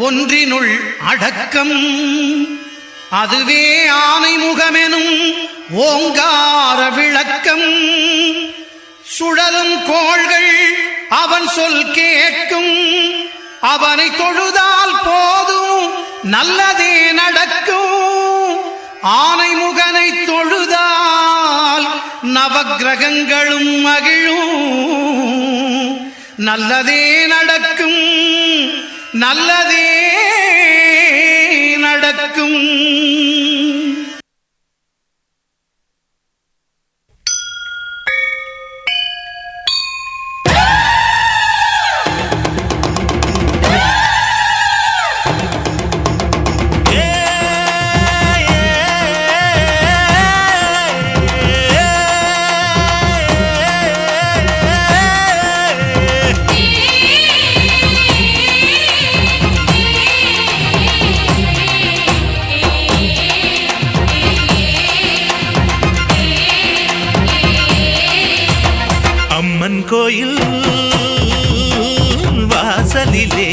ஒன்றினுள் அடக்கம் அதுவே ஆனை முகமெனும் ஓங்கார விளக்கம். சுழலும் கோள்கள் அவன் சொல் கேட்கும், அவனை தொழுதால் போதும் நல்லதே நடக்கும். ஆனை முகனை தொழுதால் நவக்கிரகங்களும் மகிழும், நல்லதே நடக்கும், நல்லதே நடக்கும். கோயில் வாசலிலே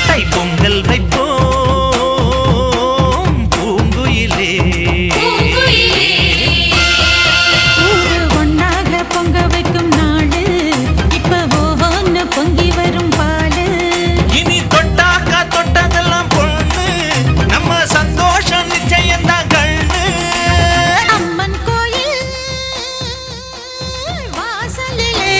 தைப்பொங்கல் வைப்போம் பூங்குயிலே. ஒன்னாக பொங்க வைக்கும் நாடு இப்ப ஒன்னு பொங்கி வரும் பாடு. இனி தொட்டாக்கா தொட்டதெல்லாம் பொண்ணு, நம்ம சந்தோஷம் நிச்சயம்தான் கண்ணு. அம்மன் கோயில் வாசலிலே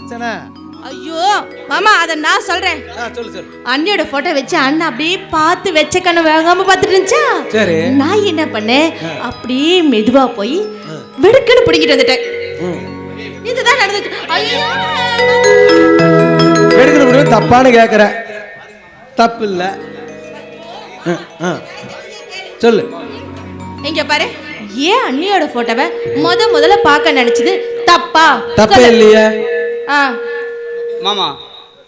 பிரச்சனை? ஐயோ மாமா அத நான் சொல்றேன். சொல்லு. அண்ணியோட போட்டோ வச்சு அண்ணன் அப்படியே பார்த்து வச்ச கண்ணு வேகாம பார்த்துட்டு இருந்துச்சா. சரி. நான் என்ன பண்ணேன், அப்படியே மெதுவா போய் வெடுக்குன்னு பிடிக்கிட்டு வந்துட்டேன். இதுதான் நடந்துச்சு. ஐயோ வெடுக்குன்னு பிடிக்க தப்பான்னு கேட்குற. தப்பு இல்லை. சொல்லு. இங்க பாரு, ஏன் அண்ணியோட போட்டோவை முதல்ல பார்க்க நினைச்சது தப்பா? தப்பே இல்லையே. மாமா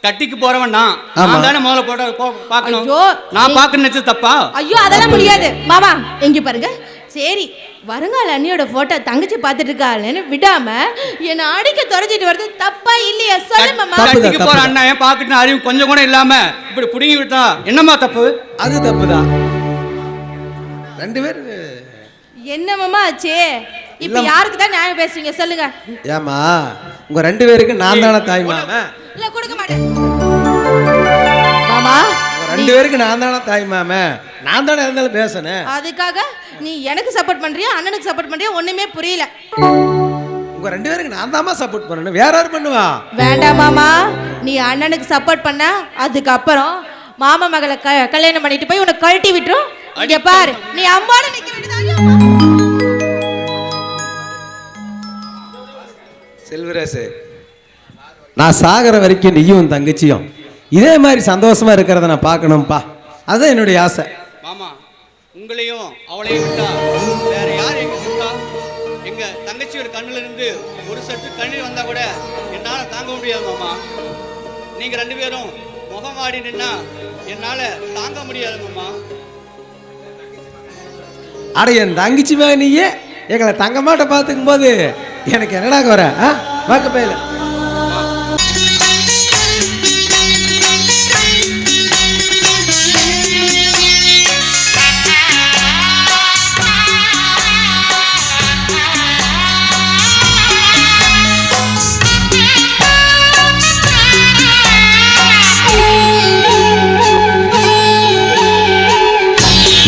கட்டிக்கு போறவன் நான் தானே முதல்ல போட்டோ பார்க்கணும். ஐயோ, நான் பார்க்க நினைச்சது தப்பா? ஐயோ அதெல்லாம் முடியாது மாமா. இங்க பாருங்க, சரி வருங்கால அண்ணியோட போட்டோ தங்கச்சி பார்த்துட்டு இருக்காளேன்னு விடாம என்ன அடிக்க தொலைச்சிட்டு வருது தப்பா இல்லையா? சொல்லு மாமா. கட்டிக்கு போற அண்ணன் பார்க்கணும் அறிவு கொஞ்சம் கூட இல்லாம இப்படி புடுங்கி விட்டா என்னம்மா தப்பு? அது தப்புதான். ரெண்டு பேர் என்ன மாமா ஆச்சு? இப்ப யாருக்கு தான் நியாயம் பேசுறீங்க சொல்லுங்க. ஏமா உங்க ரெண்டு பேருக்கு நான் தானே தாய் மாமன்? இல்ல கொடுக்க மாட்டேன் மாமா. ரெண்டு பேருக்கு நான் தானே தாய் மாமன், நான் தானே இருந்தாலும் பேசணும். அதுக்காக நீ எனக்கு சப்போர்ட் பண்றியா அண்ணனுக்கு சப்போர்ட் பண்றியா ஒண்ணுமே புரியல. உங்க ரெண்டு பேருக்கு நான் தாமா சப்போர்ட் பண்ணணும், வேற யார் பண்ணுவா? வேண்டாம் மாமா, நீ அண்ணனுக்கு சப்போர்ட் பண்ண அதுக்கப்புறம் மாமா மகளை கல்யாணம் பண்ணிட்டு போய் உன்னை கழட்டி விட்டுரும். இங்க பாரு, நீ அம்மாட நிக்க வேண்டியதா? செல்வராசு, நான் சாகிற வரைக்கும் நீயும் தங்கச்சியும் இதே மாதிரி சந்தோஷமா இருக்கிறத நான் பார்க்கணும்ப்பா. அதுதான் என்னுடைய ஆசை. மாமா உங்களையும் அவளையும் விட்டா வேற யார் எங்க விட்டா? எங்க தங்கச்சியோட கண்ணுல இருந்து ஒரு சட்டு கண்ணீர் வந்தா கூட என்னால தாங்க முடியாது மாமா. நீங்க ரெண்டு பேரும் முகம் வாடி நின்னா என்னால தாங்க முடியாது மாமா. அட என் தங்கச்சி மேல நீயே எங்களை தங்க மாட்ட பார்த்துக்கும் போது எனக்கு என்னடா வர வாக்க பையில.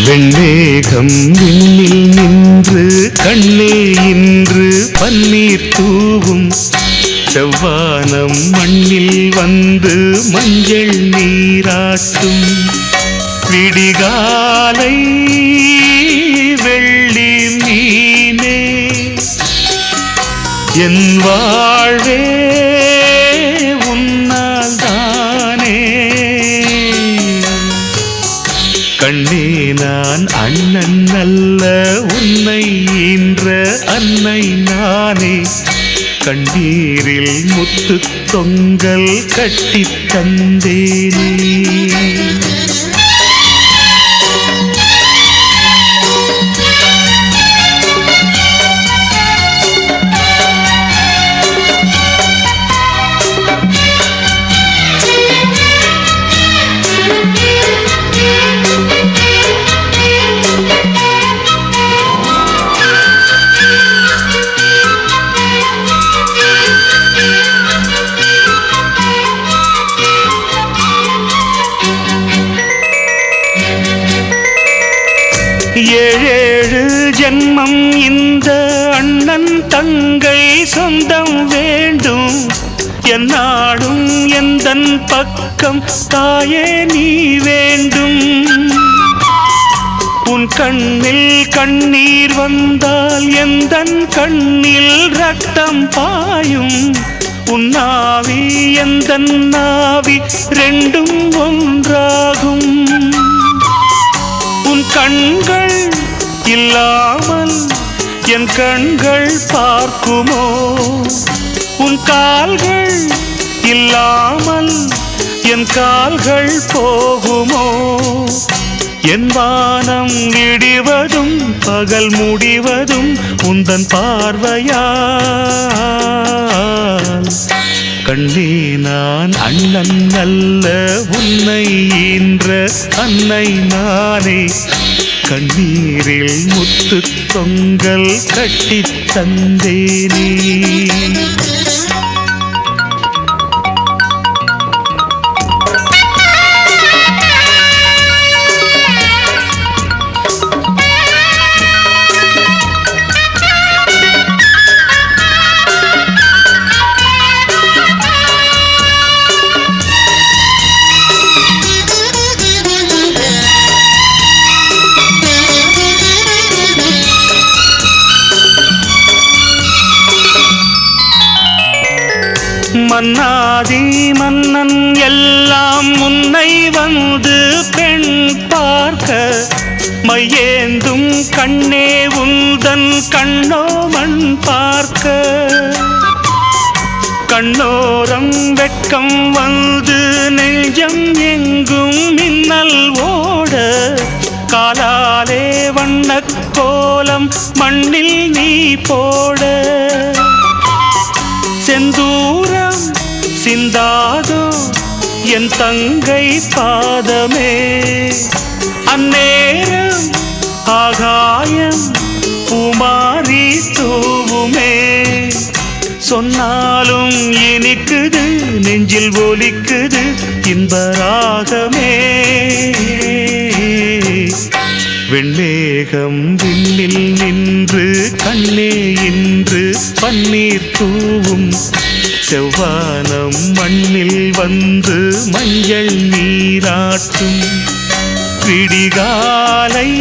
வெண்ணேகம் விண்ணில் நின்று கண்ணே இன்று பன்னீர் தூவும், செவ்வானம் மண்ணில் வந்து மஞ்சள் நீராட்டும், விடிகாலை வெள்ளி மீனே என் வாழ்வே உன்னால் தானே, கண்ணே நான் அண்ணன் அல்ல உன்னை ஈன்ற அன்னை நானே, கண்ணீரில் முத்து தொங்கல் கட்டித் தந்தேனே. ஏழேழு ஜென்மம் இந்த அண்ணன் தங்கை சொந்தம் வேண்டும், என்னாடும் எந்தன் பக்கம் தாயே நீ வேண்டும், உன் கண்ணில் கண்ணீர் வந்தால் எந்தன் கண்ணில் ரத்தம் பாயும், உன் நாவி எந்தன் நாவி ரெண்டும் ஒன்றாகும், உன் கண்கள் இல்லாமல் என் கண்கள் பார்க்குமோ, உன் கால்கள் இல்லாமல் என் கால்கள் போகுமோ, என் வானம் இடிவதும் பகல் முடிவதும் உந்தன் பார்வையால், கண்ணே நான் அண்ணன் அல்ல உன்னை ஈன்ற அன்னை நானே, கண்ணீரில் முத்து தொங்கல் கட்டித் தந்தேனே. மன்னாதி மன்னன் எல்லாம் முன்னை வந்து பெண் பார்க்க மையேந்தும் கண்ணே உந்தன் கண்ணோ மண் பார்க்க கண்ணோரம் வெட்கம் வந்து நெஞ்சம் எங்கும் மின்னல் ஓட காலாலே வண்ணக் கோலம் மண்ணில் நீ போட செந்தூரம் சிந்தாதோ என் தங்கை பாதமே அந்நேரம் ஆகாயம் பூமாரி தூவுமே சொன்னாலும் இனிக்குது நெஞ்சில் ஒலிக்குது இன்பராகமே வெண்மேகம் விண்ணில் நின்று கண்ணே இன்று பன்னீர் தூவும் செவ்வானம் மண்ணில் வந்து மஞ்சள் நீராட்டும் விடிகாலை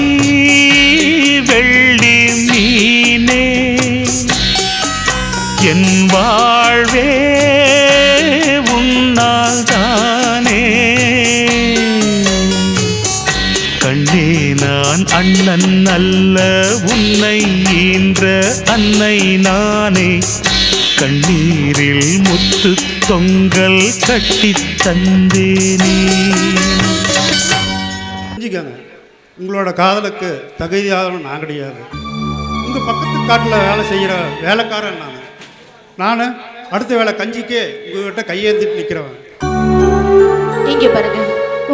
வெள்ளி மீனே என் வாழ்வே உன்னால் தானே கண்ணே நான் அண்ணன் அல்ல உன்னை ஈன்ற அன்னை நானே கண்ணீரில் முத்து தொங்கல் கட்டித் தந்தேனே. புரிஞ்சுக்கங்க, உங்களோட காதலுக்கு தகுதியாகவும் நான் கிடையாது. உங்கள் பக்கத்து காட்டில் வேலை செய்கிற வேலைக்காரன் நான் அடுத்த வேலை கஞ்சிக்கே உங்ககிட்ட கையேந்திட்டு நிற்கிறவன். இங்கே பாருங்க,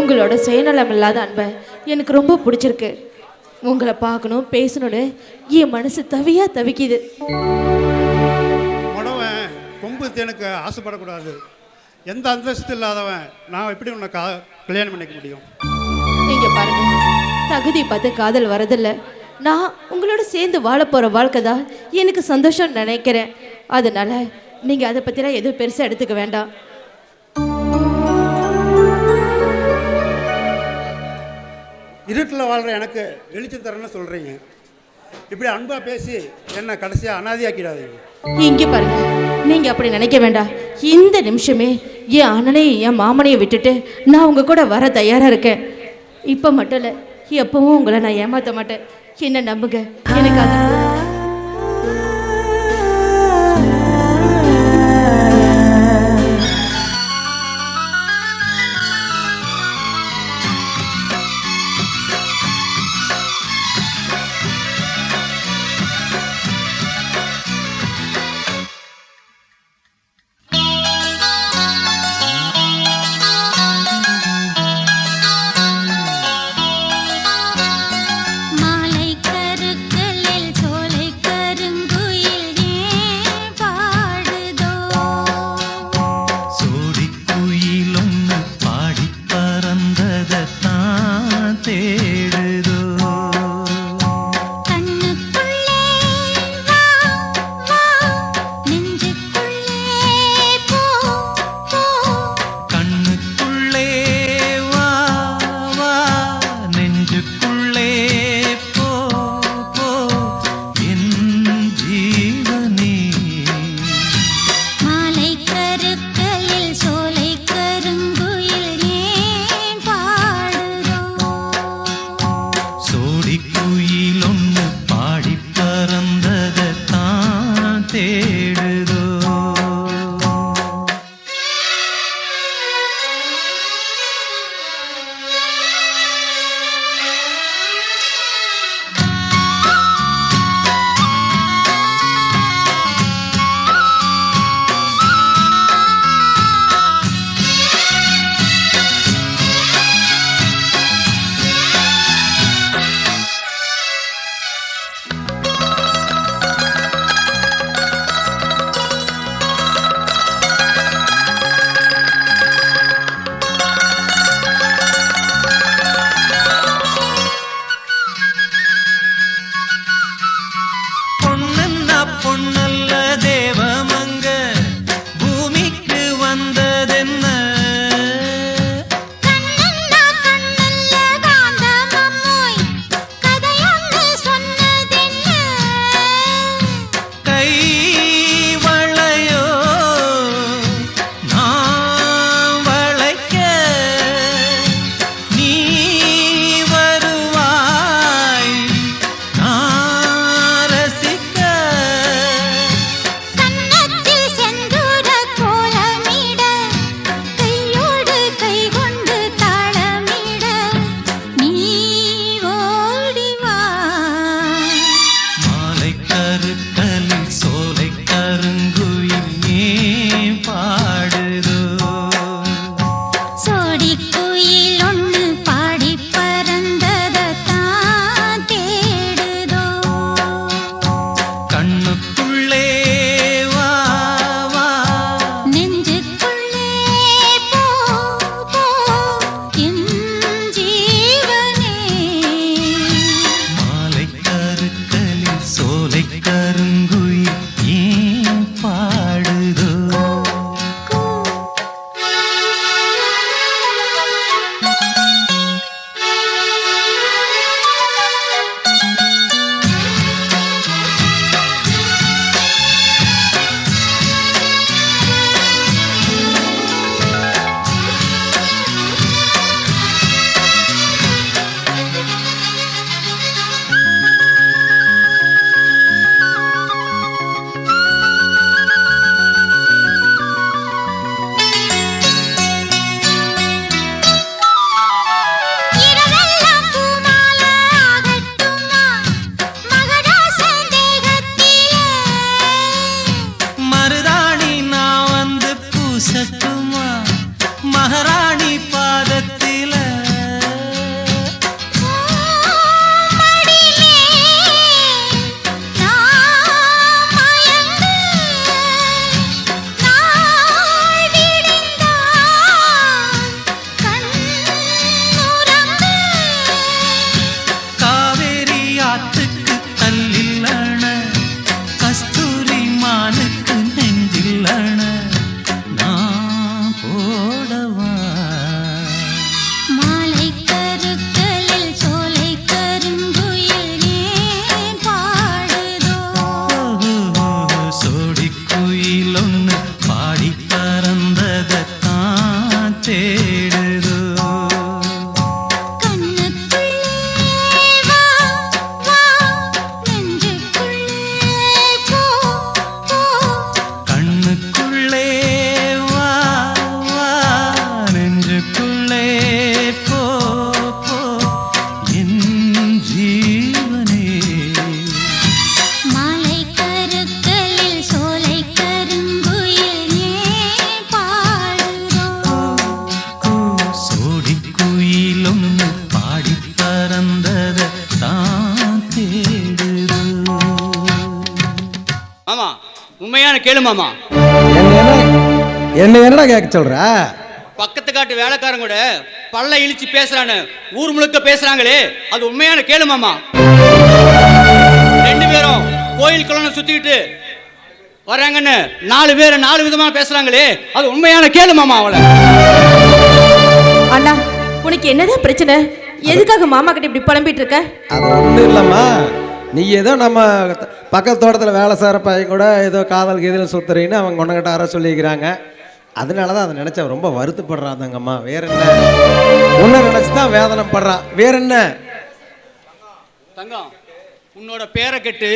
உங்களோட சுயநலம் இல்லாத அன்பை எனக்கு ரொம்ப பிடிச்சிருக்கு. உங்களை பார்க்கணும் பேசணும்னு என் மனசு தவிக்குது. உடவன் கொம்பு தேனுக்கு ஆசைப்படக்கூடாது. எந்த அந்தஸ்து இல்லாதவன் நான் எப்படி உன்னை கல்யாணம் பண்ணிக்க முடியும்? இங்கே பாருங்க, தகுதி பார்த்து காதல் வரதில்லை. நான் உங்களோட சேர்ந்து வாழ போகிற வாழ்க்கை தான் எனக்கு சந்தோஷம் நினைக்கிறேன். அதனால நீங்கள் அதை பற்றிலாம் எதுவும் பெருசாக எடுத்துக்க வேண்டாம். இருட்டில் வாழ்கிற எனக்கு வெளிச்சம் தரேன்னு சொல்கிறீங்க. இப்படி அன்பாக பேசி என்னை கடைசியாக அனாதியாக்கிடாதீங்க. இங்கே பாருங்க, நீங்கள் அப்படி நினைக்க வேண்டாம். இந்த நிமிஷமே என் அண்ணனையும் என் மாமனையும் விட்டுட்டு நான் உங்கள் கூட வர தயாராக இருக்கேன். இப்போ மட்டும் இல்லை, எப்பவும் உங்களை நான் ஏமாற்ற மாட்டேன். என்ன நம்புங்க, எனக்கு அது கருங்குயில் ஏன் பாடுதோ மகாராணி பாதத்தில காவேரி ஆத்துக்கு தள்ளில்லண கஸ்தூரி மானுக்கு நெஞ்சில்லண போடவா மாலை கருக்கலில் சோலை கருங்குயில் ஏன் பாடுதோ சோடி குயில் ஒன்று பாடி பறந்ததான் தேடுதோ கண்ணுக்குள்ளே வா வா நெஞ்சுக்குள்ளே போ போ கண்ணுக்குள்ளே வா வா நெஞ்சுக்குள்ளே போ போ என் ஜீவனே மாலை கருக்கலில் சோலை கருங்குயில் ஏன் பாடுதோ சோடி குயில் ஒன்று பாடி பறந்தத தான் தேடுதோ மாமா உண்மையான கேளு மாமா. என்ன என்னடா கேட்க சொல்ற? பக்கத்து காட்டு வேலைக்காரங்க கூட பல்ல இழிச்சு பேசுறான்னு ஊர் முழுக்க பேசுறாங்களே, அது உண்மையான கேளு மாமா. ரெண்டு பேரும் கோயில் குளம் சுத்திக்கிட்டு வராங்கன்னு 4 பேர் 4 விதமா பேசுறாங்களே, அது உண்மையான கேளு மாமா. அவளை அண்ணா, உனக்கு என்னதான் பிரச்சனை? எதுக்காக மாமா கிட்ட இப்படி புலம்பிட்டு இருக்க? அது ஒன்றும் இல்லைம்மா, நீ ஏதோ நம்ம பக்கத்து தோட்டத்தில் வேலை செய்கிற பையன் கூட ஏதோ காதல் கீதல் சுத்துறீன்னு அவங்க கொண்டகிட்ட யாரோ சொல்லிக்கிறாங்க. அதனால தான் அதை நினச்சா ரொம்ப வருத்தப்படுறான் தங்கம்மா. வேற என்ன, உன்னை நினச்சி தான் வேதனை படுறான். வேற என்ன தங்கம், உன்னோட பேரை கெட்டு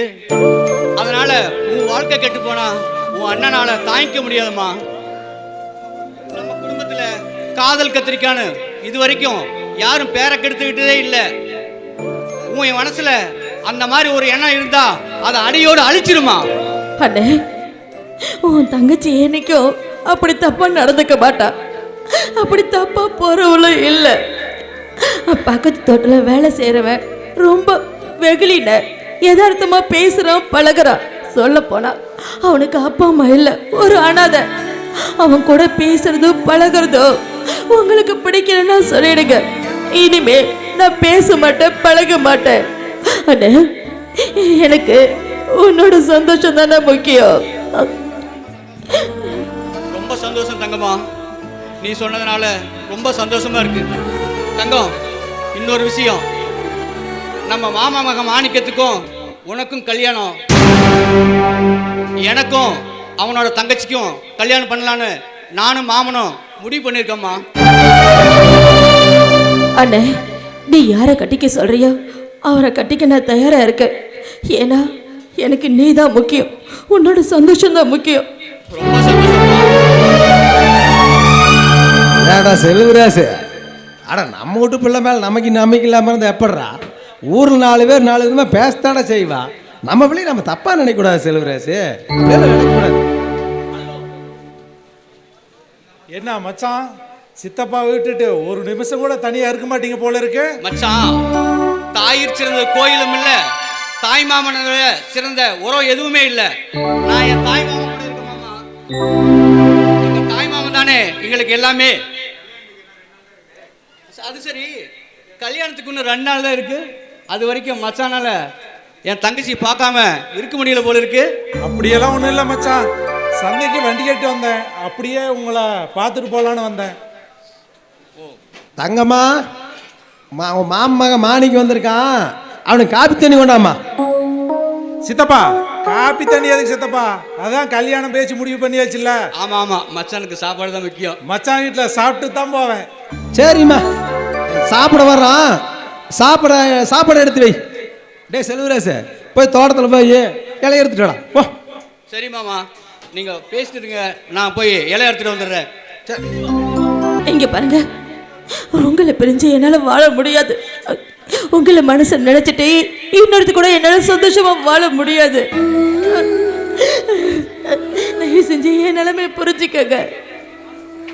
அதனால உன் வாழ்க்கை கெட்டு போனா உன் அண்ணனால தாங்கிக்க முடியாதுமா. நம்ம குடும்பத்துல காதல் கத்திரிக்கான்னு இது வரைக்கும் யாரும் பேரை கெடுத்துக்கிட்டதே இல்லை. உன் மனசுல அந்த மாதிரி ஒரு எண்ணம் இருந்தா அதை அடியோடு அழிச்சிருமா. அண்ணே, உன் தங்கச்சி என்னைக்கும் அப்படி தப்பா நடந்துக்க மாட்டா. அப்படி தப்பா போறவளும் இல்லை. பக்கத்து தோட்டத்தில் வேலை செய்கிறவன் ரொம்ப வெகுளின யதார்த்தமா பேசுறான், பழகுறான். சொல்ல போனா அவனுக்கு அப்பா அம்மா இல்லை, ஒரு அனாதை. அவன் கூட பேசுறதோ பழகிறதோ உங்களுக்கு பிடிக்கலன்னா சொல்லிடுங்க. இனிமே நான் பேச மாட்டேன், பழக மாட்டேன். அண்ணே, எனக்கு உன்னோட சந்தோஷம் தானே முக்கியம். ரொம்ப சந்தோஷம் தங்கம்மா, நீ சொன்னதுனால ரொம்ப சந்தோஷமா இருக்கு. தங்கம், இன்னொரு விஷயம், நம்ம மாமா மகன் மாணிக்கத்துக்கும் உனக்கும் கல்யாணம், எனக்கும் அவனோட தங்கச்சிக்கும் கல்யாணம் பண்ணலான்னு நானும் மாமனும் முடிவு பண்ணியிருக்கோம்மா. அண்ணே, நீ யாரை கட்டிக்க சொல்றியோ அவரை கட்டிக்க நான் தயாரா இருக்கேன். ஏன்னா எனக்கு நீ தான் முக்கியம், உன்னோட சந்தோஷம் தான் முக்கியம். ரொம்ப சந்தோஷமா. ஏடா செல்வராசு, அட நம்ம வீட்டு பிள்ளை மேலே நமக்கு நம்பிக்கை இல்லாமல் இருந்தால் எப்பட்றா? ஊரில் 4 பேர் 4 விதமாக பேசத்தானே செய்வா. நம்ம பிள்ளையை நம்ம தப்பாக நினைக்கக்கூடாது செல்வராசு, நினைக்கக்கூடாது. என்ன மச்சான், சித்தப்பா விட்டுட்டு ஒரு நிமிஷம் கூட தனியா இருக்க மாட்டீங்க போல இருக்கு. மச்சான், தாயிற் சிறந்த கோயிலும் இல்ல, தாய் மாமனை விட சிறந்த உறவு எதுவுமே இல்ல. நான் என் தாய் மாமன் கூட இருக்கேன் மாமா. எங்க தாய் மாமன் தானே எங்களுக்கு எல்லாமே. அது சரி, கல்யாணத்துக்கு இன்னும் 2 நாள் தான் இருக்கு. அது வரைக்கும் மச்சானால என் தங்கச்சி பார்க்காம இருக்க முடியல போல இருக்கு. அப்படியெல்லாம் ஒன்றும் இல்லை மச்சான். சந்தைக்கு வண்டி கட்டி வந்தேன், அப்படியே உங்களை பார்த்துட்டு போகலான்னு வந்தேன். தங்கம்மா, உன் மாமன் மாணிக்கு வந்திருக்கான், அவனுக்கு காப்பி தண்ணி கொண்டாமா. சித்தப்பா, காப்பி தண்ணி எதுக்கு சித்தப்பா? அதான் கல்யாணம் பேசி முடிவு பண்ணியாச்சுல்ல. ஆமா ஆமா, மச்சானுக்கு சாப்பாடு தான் முக்கியம். மச்சான் வீட்டில் சாப்பிட்டு தான் போவேன். சரிம்மா, சாப்பிட வர்றான், சாப்பாடு எடுத்து வை. டே செல்வராசு, போய் தோட்டத்தில் போய் இலைய எடுத்துட்டு வாடா போ. சரி மாமா, நீங்க பேசிட்டு இருங்க, நான் போய் இலை எடுத்துட்டு வந்துடுறேன். இங்க பாருங்க, உங்களை பிரிஞ்சு என்னால் வாழ முடியாது. உங்களை மனசை நினைச்சிட்டு இன்னொருத்து கூட என்னால் சந்தோஷமா வாழ முடியாது. தயவு செஞ்சு என் நிலைமை புரிஞ்சுக்கங்க.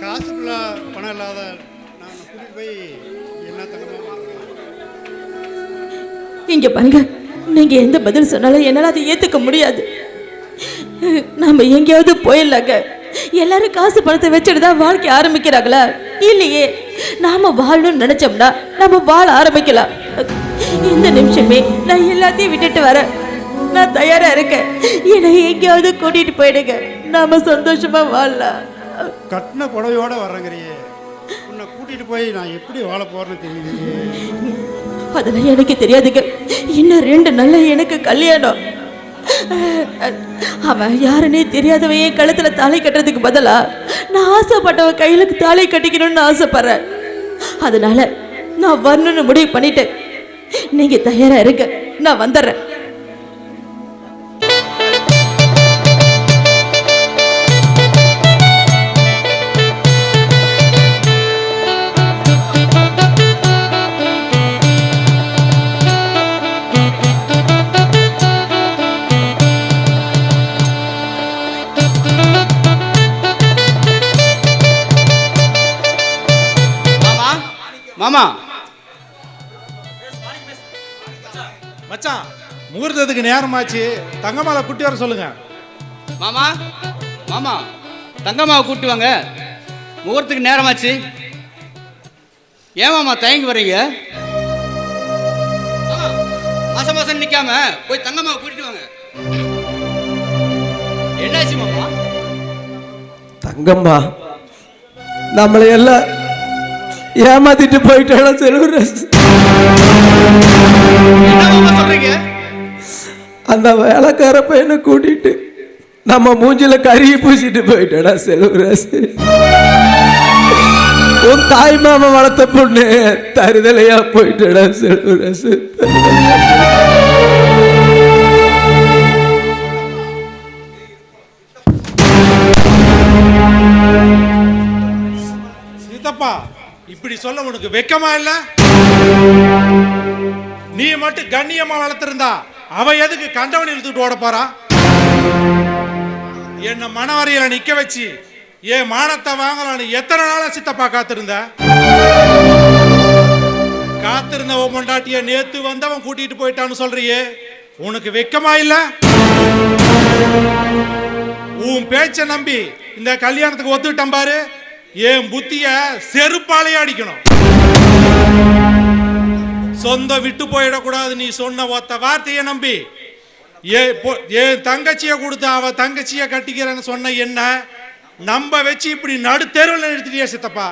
காசு பணம் இல்லாத நான் கூட்டிட்டு போய் என்ன தங்கமா. இங்க பாருங்க, நீங்க எந்த பதில் சொன்னாலும் என்னால் அதை ஏத்துக்க முடியாது. நாம எங்கேயாவது போயிடலாங்க. எல்லாரும் காசு பணத்தை வச்சுட்டு தான் வாழ்க்கை ஆரம்பிக்கிறாங்களா? இல்லையே, நாம வாழணும்னு நினைச்சோம்னா நம்ம வாழ ஆரம்பிக்கலாம். இந்த நிமிஷமே நான் எல்லாத்தையும் விட்டுட்டு வரேன். நான் தயாரா இருக்கேன். என்னை எங்கேயாவது கூட்டிட்டு போயிடுங்க, நாம சந்தோஷமா வாழலாம். கட்டின புடவையோட வர்றங்கிறியே, உன்னை கூட்டிட்டு போய் நான் எப்படி வாழ போறேன்னு தெரியலையே. அதெல்லாம் எனக்கு தெரியாதுங்க. இன்னும் 2 நாள்ல எனக்கு கல்யாணம். அவன் யாருன்னே தெரியாதவன் என் கழுத்துல தாலி கட்டுறதுக்கு பதிலா நான் ஆசைப்பட்டவன் கையில தாலி கட்டிக்கணும்னு ஆசைப்படுறேன். அதனால நான் வரணும்னு முடிவு பண்ணிட்டேன். நீங்க தயாரா இருங்க, நான் வந்துடுறேன். மாமா, மச்சான், முகூர்த்தத்துக்கு நேரமாச்சு, தங்கமாலை கூட்டி வர சொல்லுங்க. மாமா, மாமா, தங்கம்மாவை கூட்டி வாங்க, முகூர்த்தத்துக்கு நேரமாச்சு. ஏன் மாமா தயங்கி வர்றீங்க? மாசம் மாசம் நிக்காம போய் தங்கம்மாவை கூட்டிட்டு வாங்க. என்னாச்சு மாமா? தங்கம்மா நம்மளை எல்லாம் ஏமாத்திட்டு போயிட்டாளா செல்வராஜ்? என்ன மாமா சொல்றீங்க? அந்த வேலைக்கார பையனை கூட்டிட்டு நம்ம மூஞ்சில கறியை பூசிட்டு போயிட்டாடா செல்வராஜ். உன் தாய் மாமா வளர்த்த பொண்ணு தருதலையா போயிட்டாடா செல்வராஜ். சித்தப்பா, இப்படி சொல்ல உனக்கு வெக்கமா இல்ல? நீ மட்டும் கண்ணியமா வளர்த்திருந்தா அவ எதுக்கு கண்டவன் இழுத்துட்டு ஓட போறா? என்ன மனவரையில நிக்க வச்சு ஏன் மானத்தை வாங்கலான்னு எத்தனை நாளா சித்தப்பா காத்திருந்த? காத்திருந்த உன் பொண்டாட்டிய நேத்து வந்தவன் கூட்டிட்டு போயிட்டான்னு சொல்றியே, உனக்கு வெக்கமா இல்ல? உன் பேச்ச நம்பி இந்த கல்யாணத்துக்கு ஒத்துக்கிட்டான் பாரு, என் புத்திய செருப்பாலையே அடிக்கணும். சொந்த விட்டு போயிடக்கூடாது. நீ சொன்ன ஒத்த வார்த்தையை நம்பி என் தங்கச்சியை கொடுத்து அவ தங்கச்சியை கட்டிக்கிறேன்னு சொன்ன என்ன நம்ப வச்சு இப்படி நடு தெருவில் நிறுத்திட்டியா சித்தப்பா?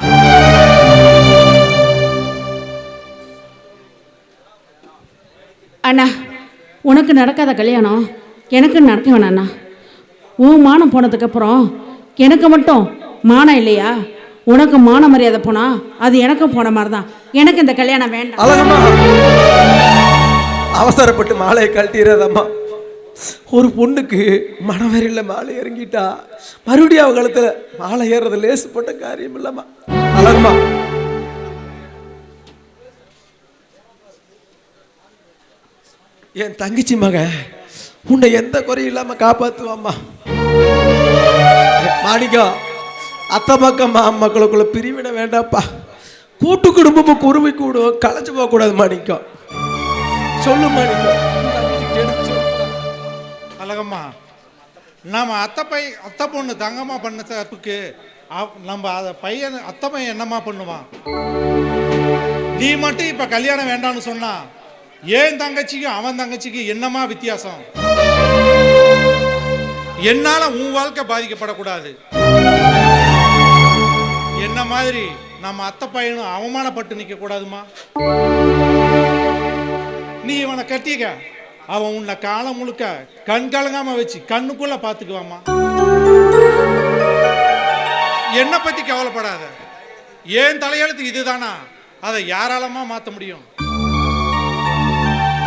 அண்ணா, உனக்கு நடக்காத கல்யாணம் எனக்கு நடக்க வேணாண்ணா. உன் மானம் போனதுக்கப்புறம் எனக்கு மட்டும் மானம் இல்லையா? உனக்கு மான மரியாதை போனா அது எனக்கும் போன மாதிரி தான். எனக்கு இந்த கல்யாணம் வேண்டாம். அழகம்மா, அவசரப்பட்டு மாலையை கழட்டிடுறதம்மா. ஒரு பொண்ணுக்கு மனவரையில் மாலை இறங்கிட்டா மறுபடியும் அவ கழுத்துல மாலை ஏறுறது லேசுப்பட்ட காரியம் இல்லம்மா. அழகம்மா, என் தங்கச்சி மக உன்னை எந்த குறையும் இல்லாம காப்பாத்துவாம்மா. மாணிக்கம், அத்தை பக்கம் மக்களுக்குள்ள பிரிவிட வேண்டாப்பா. கூட்டு குடும்பமும் குருவி கூடும் களைச்சு போக கூடாது. மாணிக்கம் சொல்லு, மாணிக்கம். அழகம்மா, நம்ம அத்தை பொண்ணு தங்கம்மா பண்ண தப்புக்கு நம்ம அதை பையன் அத்தை பையன் என்னம்மா பண்ணுவான்? நீ மட்டும் இப்ப கல்யாணம் வேண்டாம்னு சொன்னா ஏன் தங்கச்சிக்கும் அவன் தங்கச்சிக்கும் என்னமா வித்தியாசம்? என்னால உன் வாழ்க்கை பாதிக்கப்படக்கூடாது. என்ன மாதிரி நம்ம அத்தை பையனும் அவமானப்பட்டு நிக்க கூடாதுமா. நீ இவனை கட்டிக்க, அவன் உன்னை காலம் முழுக்க கண் கலங்காம வச்சு கண்ணுக்குள்ள பாத்துக்குவாமா. என்ன பத்தி கவலைப்படாத. ஏன் தலையெழுத்து இதுதானா, அதை யாராலமா மாத்த முடியும்?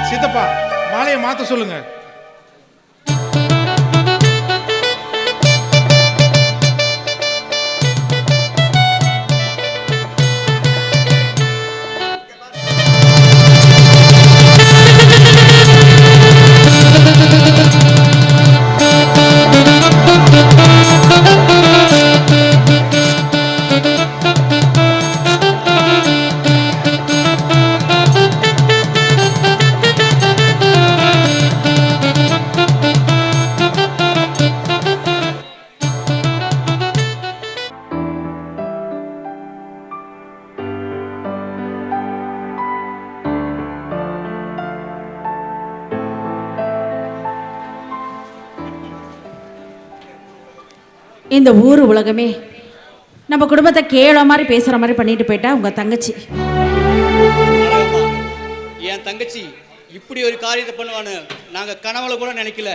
சித்தப்பா, மாலையை மாத்த சொல்லுங்க. இந்த ஊர் உலகமே நம்ம குடும்பத்தை கேள மாதிரி பேசுகிற மாதிரி பண்ணிட்டு போயிட்டா உங்கள் தங்கச்சி. என் தங்கச்சி இப்படி ஒரு காரியத்தை பண்ணுவான்னு நாங்கள் கனவுல கூட நினைக்கல.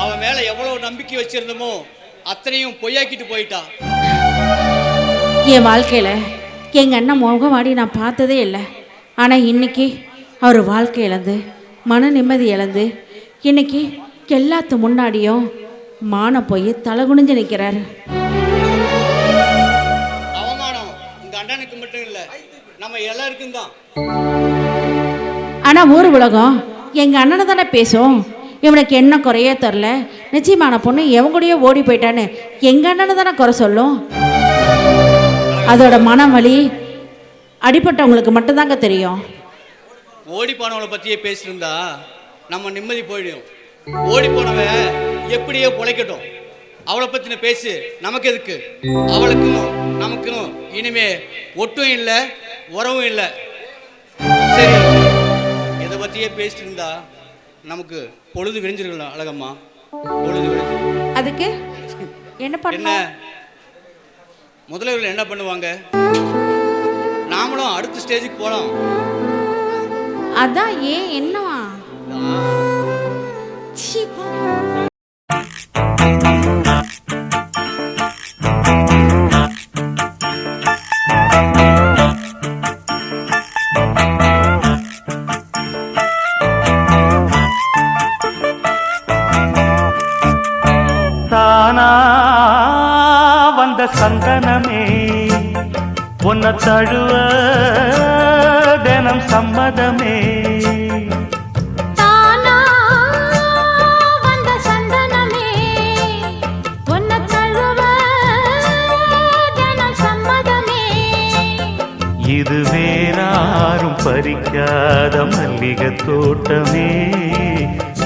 அவன் மேலே எவ்வளவு நம்பிக்கை வச்சிருந்தோமோ அத்தனையும் பொய்யாக்கிட்டு போயிட்டா. என் வாழ்க்கையில் எங்கள் அண்ணன் முகமாடி நான் பார்த்ததே இல்லை. ஆனால் இன்னைக்கு அவர் வாழ்க்கை இழந்து மன நிம்மதி இழந்து இன்னைக்கு எல்லாத்து முன்னாடியும் மான போய் தலை குனிஞ்சு நிற்கிறாரு. அவமானம் உங்க அண்ணனுக்கு மட்டும் இல்லை, நம்ம எல்லாருக்கும் தான். ஆனால் ஊர் உலகம் எங்கள் அண்ணனை தானே பேசும். இவனுக்கு என்ன குறையே தெரில, நிச்சயமான பொண்ணு எவன் கூடயே ஓடி போயிட்டான்னு எங்கள் அண்ணனை தானே குறை சொல்லும். அதோட மன வலி அடிப்பட்டவங்களுக்கு மட்டும்தாங்க தெரியும். ஓடி போனவளை பற்றியே பேசியிருந்தா நம்ம நிம்மதி போயிடும். ஓடி போனவ எப்படியோ பொழைக்கட்டும், அவளை பற்றின பேசு நமக்கு எதுக்கு? அவளுக்கும் நமக்கும் இனிமே ஒட்டும் இல்லை, உறவும் இல்லை. சரி, இதை பற்றியே பேசிட்டு இருந்தா நமக்கு பொழுது விரிஞ்சிருக்கலாம். அழகம்மா, பொழுது விரிஞ்சு அதுக்கு என்ன பண்ண? முதல்ல என்ன பண்ணுவாங்க? நாமளும் அடுத்த ஸ்டேஜுக்கு போகலாம். அதான் ஏன் என்னவா? தானா வந்த சந்தனமே உன்னை தழுவ தினம் சம்மதமே. தானா வந்த சந்தனமே உன்னை தழுவ தினம் சம்மதமே. இது வேறாரும் பறிக்காத மல்லிகை தோட்டமே,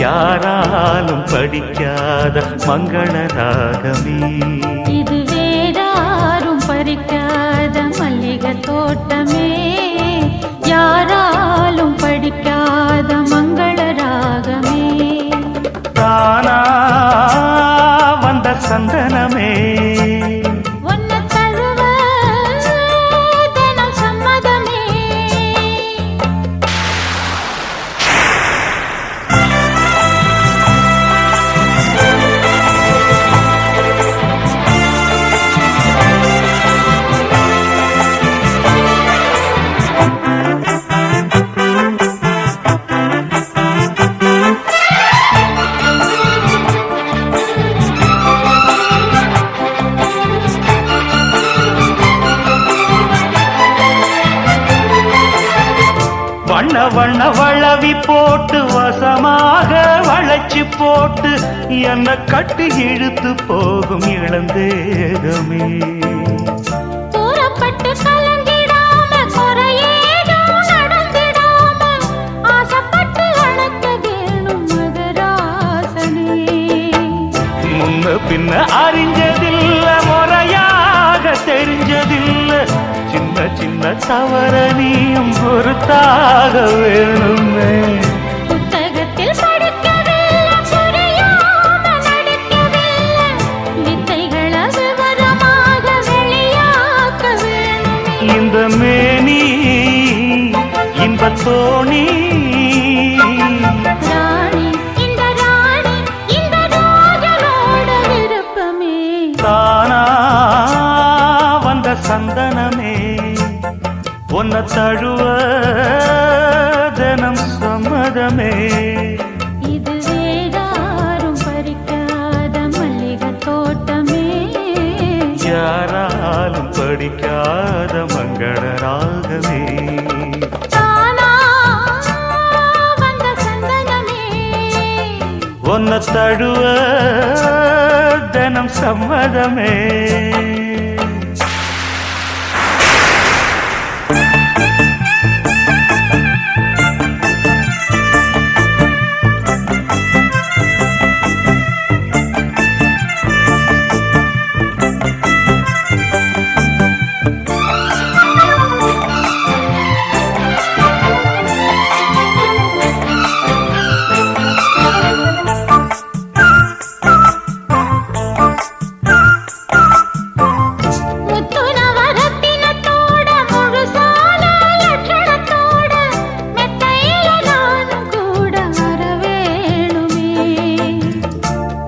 யாராலும் படிக்காத மங்கள ராகமே. இது வேறாரும் பறிக்காத மல்லிகை தோட்டமே, யாராலும் படிக்காத மங்கள ராகமே. தானா வந்த சந்தனமே உன்னை தழுவ தினம் சம்மதமே. வண்ண வண்ண வளவி போட்டு வசமாக வளைச்சு போட்டு என்ன கட்டி இழுத்து போகும் இளந்தேகமே. தூரப்பட்டு கலந்திடாம குறையேதும் நடந்திடாம ஆசைப்பட்டு அழைக்க வேணும் மகராசனே. முன்ன பின்ன அறிஞ்சதில்ல, முறையாக தெரிஞ்சதில்ல, சின்ன சின்ன உன்னை தவற நீயும் பொறுத்தாக வேணுமே. புத்தகத்தில் படிக்கவில்லை, புரியாம நடிக்கவில்லை, வித்தைகளை விவரமாக வெளியாக்க வேணுமே. இந்த மேனி இன்பத்தோணி ராணி, இந்த ராணி, இந்த ராஜனோட விருப்பமே. தானா வந்த சந்தனமே உன்னை தழுவ தினம் சம்மதமே. இது வேறாரும் பறிக்காத மல்லிகை தோட்டமே. யாராலும் படிக்காத மங்கள ராகமே. தானா வந்த சந்தனமே. உன்னை தழுவ தினம் சம்மதமே. முத்துனவரத்தினத்தோட முழுசான லட்சணத்தோட மெத்தையில நானும் கூட வர வேணுமே.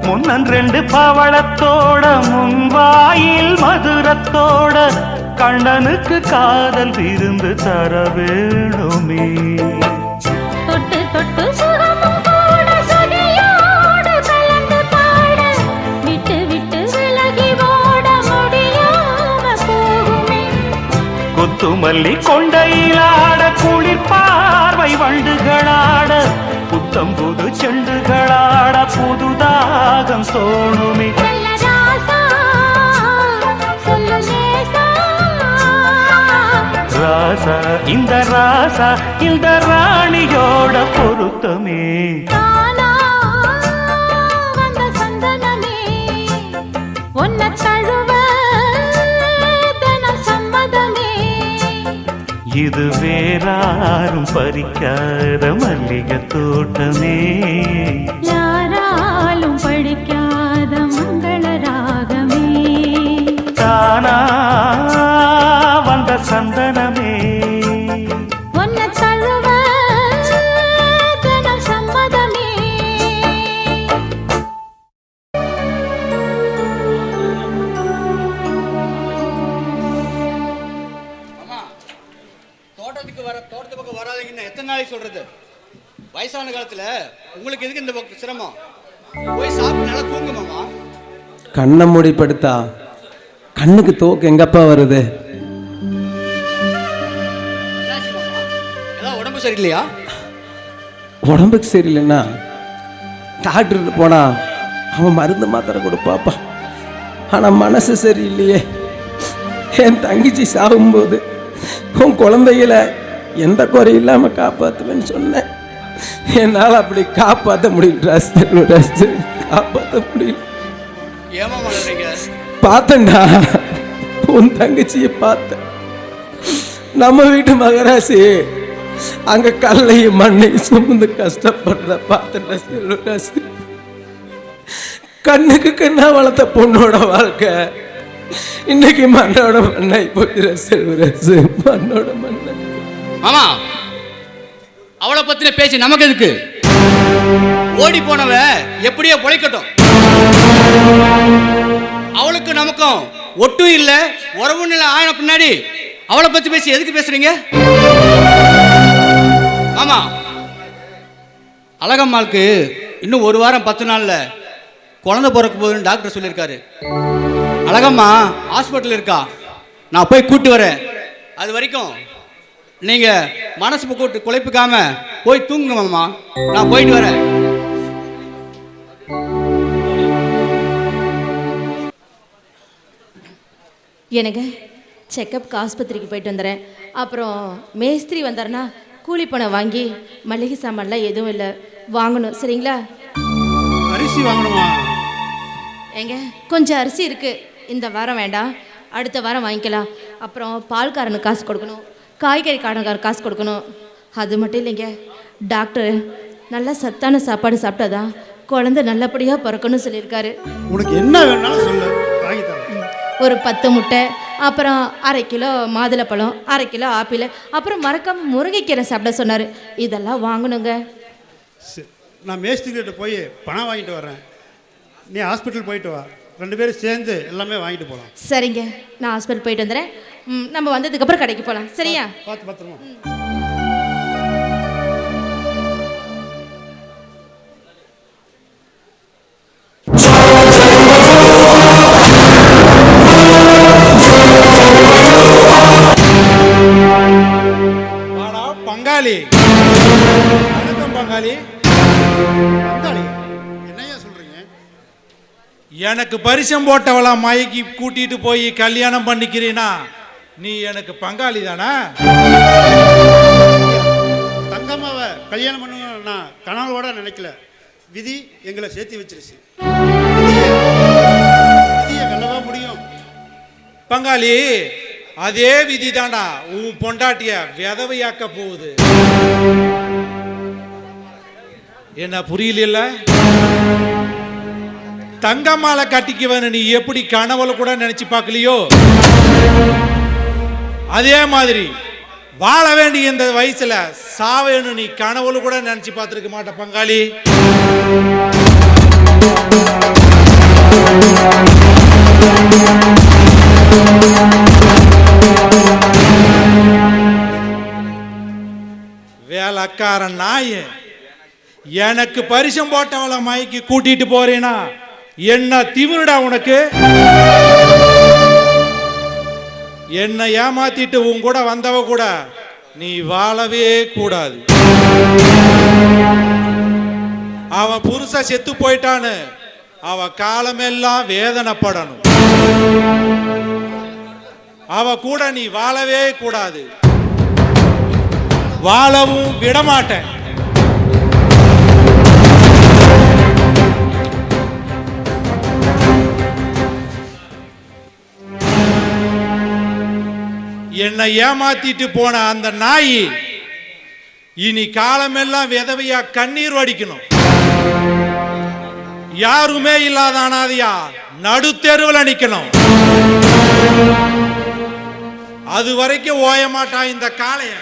முன்னன் ரெண்டு பவளத்தோட முன்வாயில் மதுரத்தோட கண்ணனுக்கு காதல் விருந்து தர வேணுமே. தொட்டு தொட்டு சுகமும் கூட சுதியோடு கலந்து பாட, விட்டு விட்டு விலகி ஓட முடியாம போகுமே. கொத்துமல்லி கொண்டையிலாட குளிர் பார்வை வண்டுகளாட புத்தம் புது செண்டுகளாட புதுதாகம் தோணுமே. நல்ல ராசா சொல்லு லேசா. ராசா இந்த ராசா இந்த ராணியோட பொருத்தமே. தானா வந்த சந்தனமே. உன்னை தழுவ தினம் சம்மதமே. இது வேறாரும் பறிக்காத மல்லிகை தோட்டமே. யாராலும் படிக்காத மங்கள ராகமே. தானா வந்த சந்தனமே. உன்னை தழுவ தினம் சம்மதமே. அம்மா, தோட்டத்து பக்கம் வராதீங்கன்னு எத்தனை நாளைக்கு சொல்றது? வயசான காலத்துல உங்களுக்கு எதுக்கு இந்த பக்கம் சிரமம்? போய் சாப்பிட்டு நல்லா தூங்குமாமா. கண்ணை மூடி படுத்தா கண்ணுக்கு தூக்கம் எங்கப்பா வருது? என்னாச்சு மாமா? ஏதாவது உடம்பு சரியில்லையா? உடம்புக்கு சரியில்லைன்னா டாக்டருக்கு போனா அவன் மருந்து மாத்திரை கொடுப்பாப்பா. ஆனால் மனசு சரியில்லையே. என் தங்கச்சி சாகும்போது உன் குழந்தைகளை எந்த குறை இல்லாமல் காப்பாற்றுவேன்னு சொன்னேன். என்னால் அப்படி காப்பாற்ற முடியல, காப்பாற்ற முடியல. ஏமா வளர்றீங்க? பார்த்தேன்டா, உன் தங்கச்சியை பார்த்தேன். நம்ம வீட்டு மகராசி அங்க கல்லையும் மண்ணையும் சுமந்து கஷ்டப்படுற பார்த்தேன்டா செல்வராசி. கண்ணுக்கு கண்ணா வளர்த்த பொண்ணோட வாழ்க்கை இன்னைக்கு மண்ணோட மண்ணாய் போயிடுற செல்வராசு, மண்ணோட மண்ணை. மாமா, அவளை பத்தின பேச்சு நமக்கு எதுக்கு? ஓடி போனவ எப்படியோ பொழைக்கட்டும். அவளுக்கு நமக்கும் ஒட்டும் இல்லை, உறவும் இல்லை. ஆன பின்னாடி அவளை பத்தி பேசி எதுக்கு பேசுறீங்க? மாமா, அழகம்மாளுக்கு இன்னும் 1 வாரம் 10 நாள்ல குழந்தை பிறக்க போகுதுன்னு டாக்டர் சொல்லியிருக்காரு. அழகம்மா ஹாஸ்பிட்டல் இருக்கா, நான் போய் கூட்டு வரேன். அது வரைக்கும் நீங்க மனசு போட்டு குழைப்புக்காம போய் தூங்குங்க மாமா. நான் போயிட்டு வரேன். எனக்கு செக்கப்புக்கு ஆஸ்பத்திரிக்கு போயிட்டு வந்துடுறேன். அப்புறம் மேஸ்திரி வந்தாருன்னா கூலி பணம் வாங்கி மளிகை சாமான்லாம் எதுவும் இல்லை வாங்கணும், சரிங்களா? அரிசி வாங்கணுமா? ஏங்க கொஞ்சம் அரிசி இருக்குது, இந்த வாரம் வேண்டாம், அடுத்த வாரம் வாங்கிக்கலாம். அப்புறம் பால்காரனுக்கு காசு கொடுக்கணும். காய்கறி கடைக்காரர் காசு கொடுக்கணும். அது மட்டும் இல்லைங்க, டாக்டர் நல்லா சத்தான சாப்பாடு சாப்பிட்டாதான் குழந்தை நல்லபடியாக பிறக்கணும்னு சொல்லியிருக்காரு. உனக்கு என்ன வேணாலும் சொல்லு, வாங்கி தரேன். ஒரு 10 முட்டை, அப்புறம் 1/2 கிலோ மாதுளைப்பழம், 1/2 கிலோ ஆப்பிள், அப்புறம் மறக்காம முருங்கைக்கீரை சாப்பிட சொன்னார். இதெல்லாம் வாங்கணுங்க. சரி, நான் மேஸ்திரிகிட்ட போய் பணம் வாங்கிட்டு வரேன். நீ ஹாஸ்பிட்டல் போயிட்டு வா, 2 பேரும் சேர்ந்து எல்லாமே வாங்கிட்டு போகலாம். சரிங்க, நான் ஹாஸ்பிட்டல் போயிட்டு வந்துடுறேன். நம்ம வந்ததுக்கப்புறம் கடைக்கு போகலாம். சரியா? பார்த்து பத்திரமா. வாடா பங்காளி. வணக்கம் பங்காளி. பங்காளி, என்னையா சொல்றீங்க? எனக்கு பரிசம் போட்டவளா மயக்கி கூட்டிட்டு போய் கல்யாணம் பண்ணிக்கிறீனா நீ எனக்கு பங்காளி தானா? தங்கம்மாவை கல்யாணம் பண்ணுவேன் நான் கனவோட நினைக்கல. விதி எங்களை சேர்த்து வச்சிருச்சு. விதியை வெல்லவா முடியும்? பங்காளி, அதே விதி தாண்டா உன் பொண்டாட்டிய விதவையாக்க போகுது. என்ன புரியல? தங்கம்மால கட்டிக்குவன நீ எப்படி கனவுல கூட நினைச்சு பார்க்கலையோ, அதே மாதிரி வாழ வேண்டிய இந்த வயசுல சாவேன்னு நீ கனவுல கூட நினைச்சு பார்த்திருக்க மாட்ட பங்காளி. வேலைக்காரன் நாய எனக்கு பரிசம் போட்டவளை மயக்கி கூட்டிட்டு போறேனா என்ன திமிருடா உனக்கு? என்னை ஏமாத்திட்டு உன் கூட வந்தவ கூட நீ வாழவே கூடாது. அவன் புருஷ செத்து போயிட்டான்னு அவ காலமெல்லாம் வேதனைப்படணும். அவ கூட நீ வாழவே கூடாது. வாழவும் விடமாட்டேன். என்னை ஏமாத்திட்டு போன அந்த நாய் இனி காலமெல்லாம் விதவையா கண்ணீர் வடிக்கணும். யாருமே இல்லாத அனாதையா நடுத்தெருவில் நிக்கணும். அது வரைக்கும் ஓய மாட்டான் இந்த காளைய.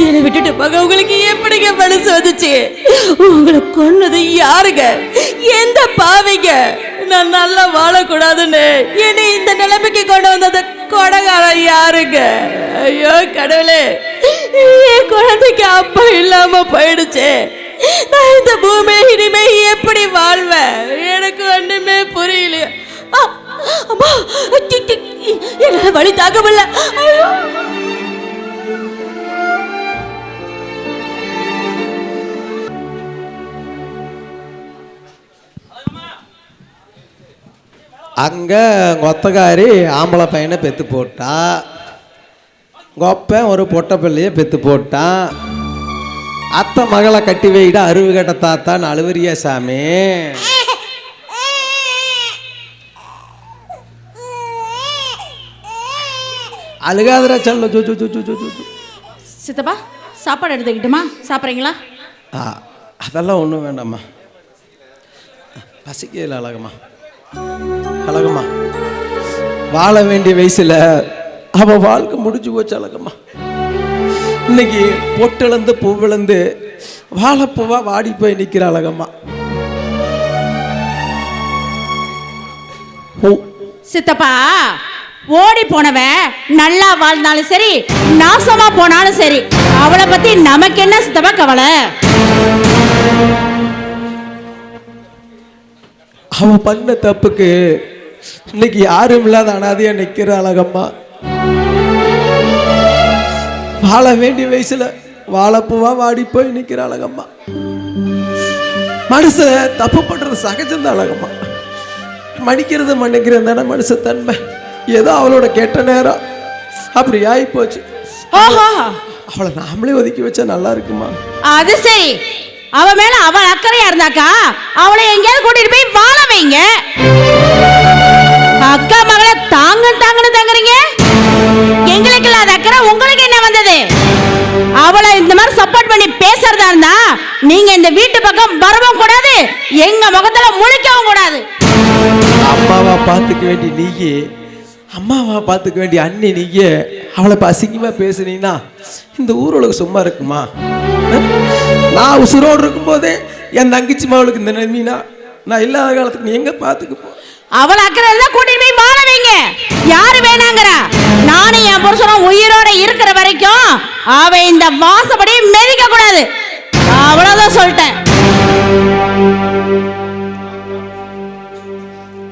என்னை விட்டுட்டு போக உங்களுக்கு எப்படிங்க மனசு வந்துச்சு? உங்களை கொன்னது யாருங்க? எந்த பாவிங்க? நான் நல்லா வாழக்கூடாதுன்னு என்னை இந்த நிலைமைக்கு கொண்டு வந்தது கொடகாரம் யாருங்க? ஐயோ கடவுளே, என் குழந்தைக்கு அப்பா இல்லாம போயிடுச்சு. நான் இந்த பூமியில இனிமே எப்படி வாழ்வேன்? எனக்கு ஒண்ணுமே புரியல. அம்மா, என்னால வழி தாக்க முடியல. ஐயோ, அங்கே கொத்தக்காரி ஆம்பளை பையனை பெற்று போட்டா, கொப்பன் ஒரு பொட்டை பிள்ளையை பெற்று போட்டான். அத்தை மகளை கட்டி வைட அருவு கட்ட தாத்தான்னு அழுவரியா சாமி. அழுகாதரா சொல்ல. சித்தப்பா, சாப்பாடு எடுத்துக்கிட்டுமா? சாப்பிட்றீங்களா? அதெல்லாம் ஒன்றும் வேண்டாம்மா, பசிக்கல. அழகம்மா, அழகம்மா, வாழ வேண்டிய வயசுல அவ வாழ்க்கை முடிஞ்சு போச்சு. அழகம்மா, இன்னைக்கு பொட்டிழந்து பூவிழந்து வாழைப்பூவா வாடி போய் நிற்கிற. அழகம்மா, சித்தப்பா, ஓடி போனவன் நல்லா வாழ்ந்தாலும் சரி, நாசமா போனாலும் சரி, அவளை பத்தி நமக்கு என்ன சித்தப்பா கவலை? அவன் பண்ண தப்புக்கு இன்னைக்கு யாரும் இல்லாத அனாதையா நிக்கிற. அழகம்மா, வாழ வேண்டிய வயசுல வாழைப்பூவா வாடி போய் நிக்கிற. அழகம்மா, மனுஷன் தப்பு பண்றது சகஜம்தான். அழகம்மா, மன்னிக்கிறது மன்னிக்கிறது தானே மனுஷத்தன்மை. ஏதோ அவளோட கெட்ட நேரம் அப்படி ஆகி போச்சு. ஓஹோ, அவளை நாமளே ஒதுக்கி வச்சா நல்லா இருக்குமா? அது சரி. அவ மேல அவள் அக்கறையா இருந்தாக்கா அவளை எங்கேயாவது கூட்டிட்டு போய் வாழ வைங்க. அக்கா மகளை தாங்கன்னு தாங்குறீங்க. எங்களுக்கு இல்லாத அக்கறை உங்களுக்கு என்ன வந்தது? அவளை இந்த மாதிரி சப்போர்ட் பண்ணி பேசுறதா இருந்தா நீங்க இந்த வீட்டு பக்கம் வரவும் கூடாது, எங்க முகத்துல முழிக்கவும் கூடாது. அம்மாவா பார்த்துக்க வேண்டிய நீயே, அம்மாவா பார்த்துக்க வேண்டிய அண்ணி நீயே அவளை இப்போ அசிங்கமாக பேசுனீங்கன்னா இந்த ஊரோளுக்கு சும்மா இருக்குமா? நான் உசுரோடு இருக்கும்போதே என் தங்கச்சி மாவளுக்கு இந்த நிலைமைனா நான் இல்லாத காலத்துக்கு நீ எங்கே பார்த்துக்க? அவளை அக்கறை எல்லாம் கூட்டிட்டு போய் வாழ வைங்க. யாரு வேணாங்கிறா? நானும் என் புருஷனும் உயிரோட இருக்கிற வரைக்கும் அவ இந்த வாசப்படி மெதிக்க கூடாது. அவ்வளவுதான் சொல்லிட்டேன்.